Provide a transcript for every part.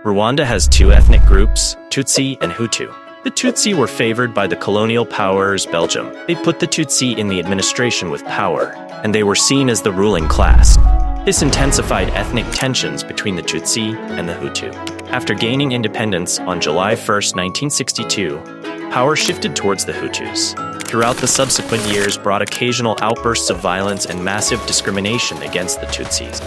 Rwanda has two ethnic groups, Tutsi and Hutu. The Tutsi were favored by the colonial powers Belgium. They put the Tutsi in the administration with power, and they were seen as the ruling class. This intensified ethnic tensions between the Tutsi and the Hutu. After gaining independence on July 1, 1962, power shifted towards the Hutus. Throughout the subsequent years brought occasional outbursts of violence and massive discrimination against the Tutsis.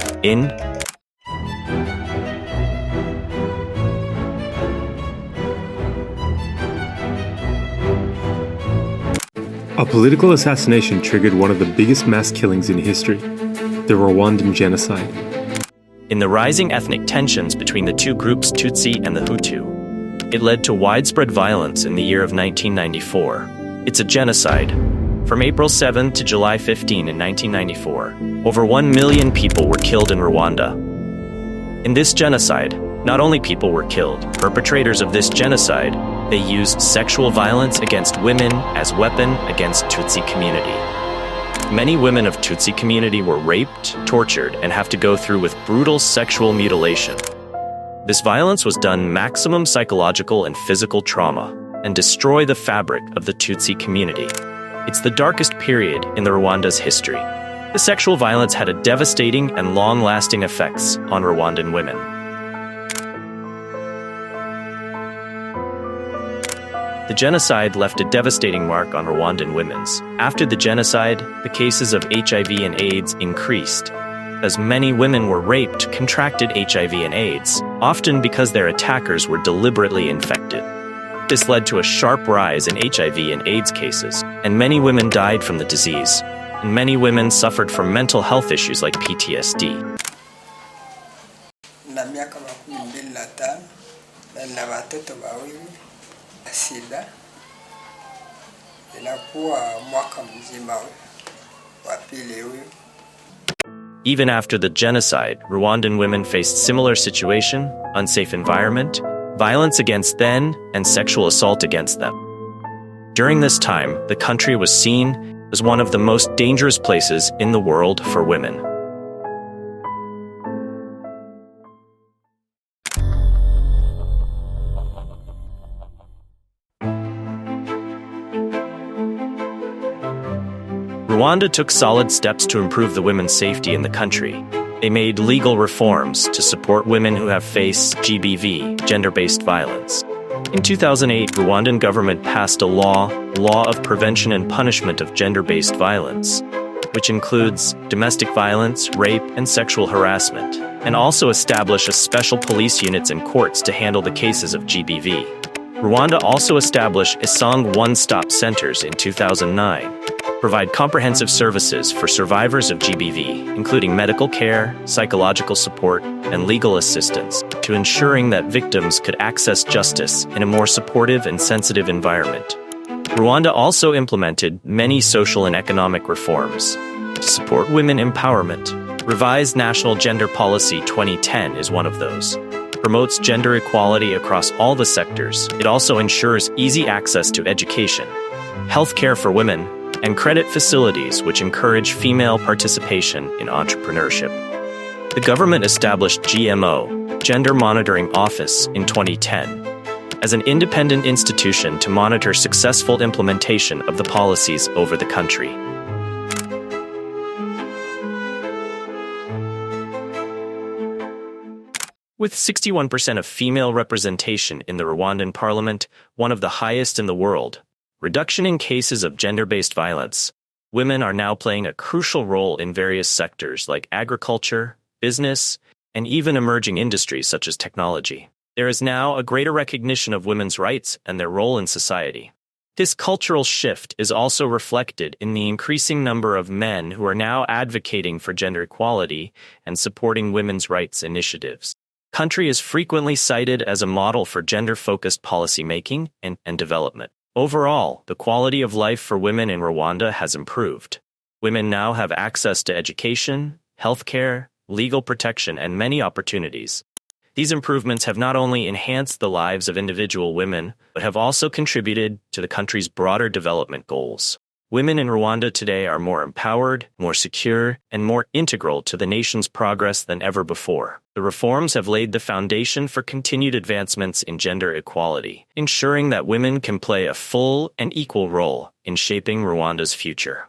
A political assassination triggered one of the biggest mass killings in history, the Rwandan genocide. In the rising ethnic tensions between the two groups Tutsi and the Hutu, it led to widespread violence in the year of 1994. It's a genocide. From April 7 to July 15 in 1994, over 1 million people were killed in Rwanda. In this genocide, not only people were killed, perpetrators of this genocide, they used sexual violence against women as weapon against Tutsi community. Many women of Tutsi community were raped, tortured, and have to go through with brutal sexual mutilation. This violence was done maximum psychological and physical trauma and destroy the fabric of the Tutsi community. It's the darkest period in the Rwanda's history. The sexual violence had a devastating and long-lasting effects on Rwandan women. The genocide left a devastating mark on Rwandan women. After the genocide, the cases of HIV and AIDS increased, as many women were raped, contracted HIV and AIDS, often because their attackers were deliberately infected. This led to a sharp rise in HIV and AIDS cases, and many women died from the disease, and many women suffered from mental health issues like PTSD. Sida inakuwa mwaka mzima wa pili huyu. Even after the genocide, Rwandan women faced similar situation, unsafe environment, violence against them, and sexual assault against them. During this time, the country was seen as one of the most dangerous places in the world for women. Rwanda took solid steps to improve the women's safety in the country. They made legal reforms to support women who have faced GBV, gender-based violence. In 2008, Rwandan government passed a law of prevention and punishment of gender-based violence, which includes domestic violence, rape, and sexual harassment, and also established a special police units and courts to handle the cases of GBV. Rwanda also established Isang one-stop centers in 2009, provide comprehensive services for survivors of GBV, including medical care, psychological support, and legal assistance, to ensuring that victims could access justice in a more supportive and sensitive environment. Rwanda also implemented many social and economic reforms to support women empowerment. Revised National Gender Policy 2010 is one of those. Promotes gender equality across all the sectors. It also ensures easy access to education, health care for women, and credit facilities which encourage female participation in entrepreneurship. The government established GMO, Gender Monitoring Office, in 2010 as an independent institution to monitor successful implementation of the policies over the country. With 61% of female representation in the Rwandan parliament, one of the highest in the world, reduction in cases of gender-based violence, women are now playing a crucial role in various sectors like agriculture, business, and even emerging industries such as technology. There is now a greater recognition of women's rights and their role in society. This cultural shift is also reflected in the increasing number of men who are now advocating for gender equality and supporting women's rights initiatives. The country is frequently cited as a model for gender-focused policymaking and development. Overall, the quality of life for women in Rwanda has improved. Women now have access to education, healthcare, legal protection, and many opportunities. These improvements have not only enhanced the lives of individual women, but have also contributed to the country's broader development goals. Women in Rwanda today are more empowered, more secure, and more integral to the nation's progress than ever before. The reforms have laid the foundation for continued advancements in gender equality, ensuring that women can play a full and equal role in shaping Rwanda's future.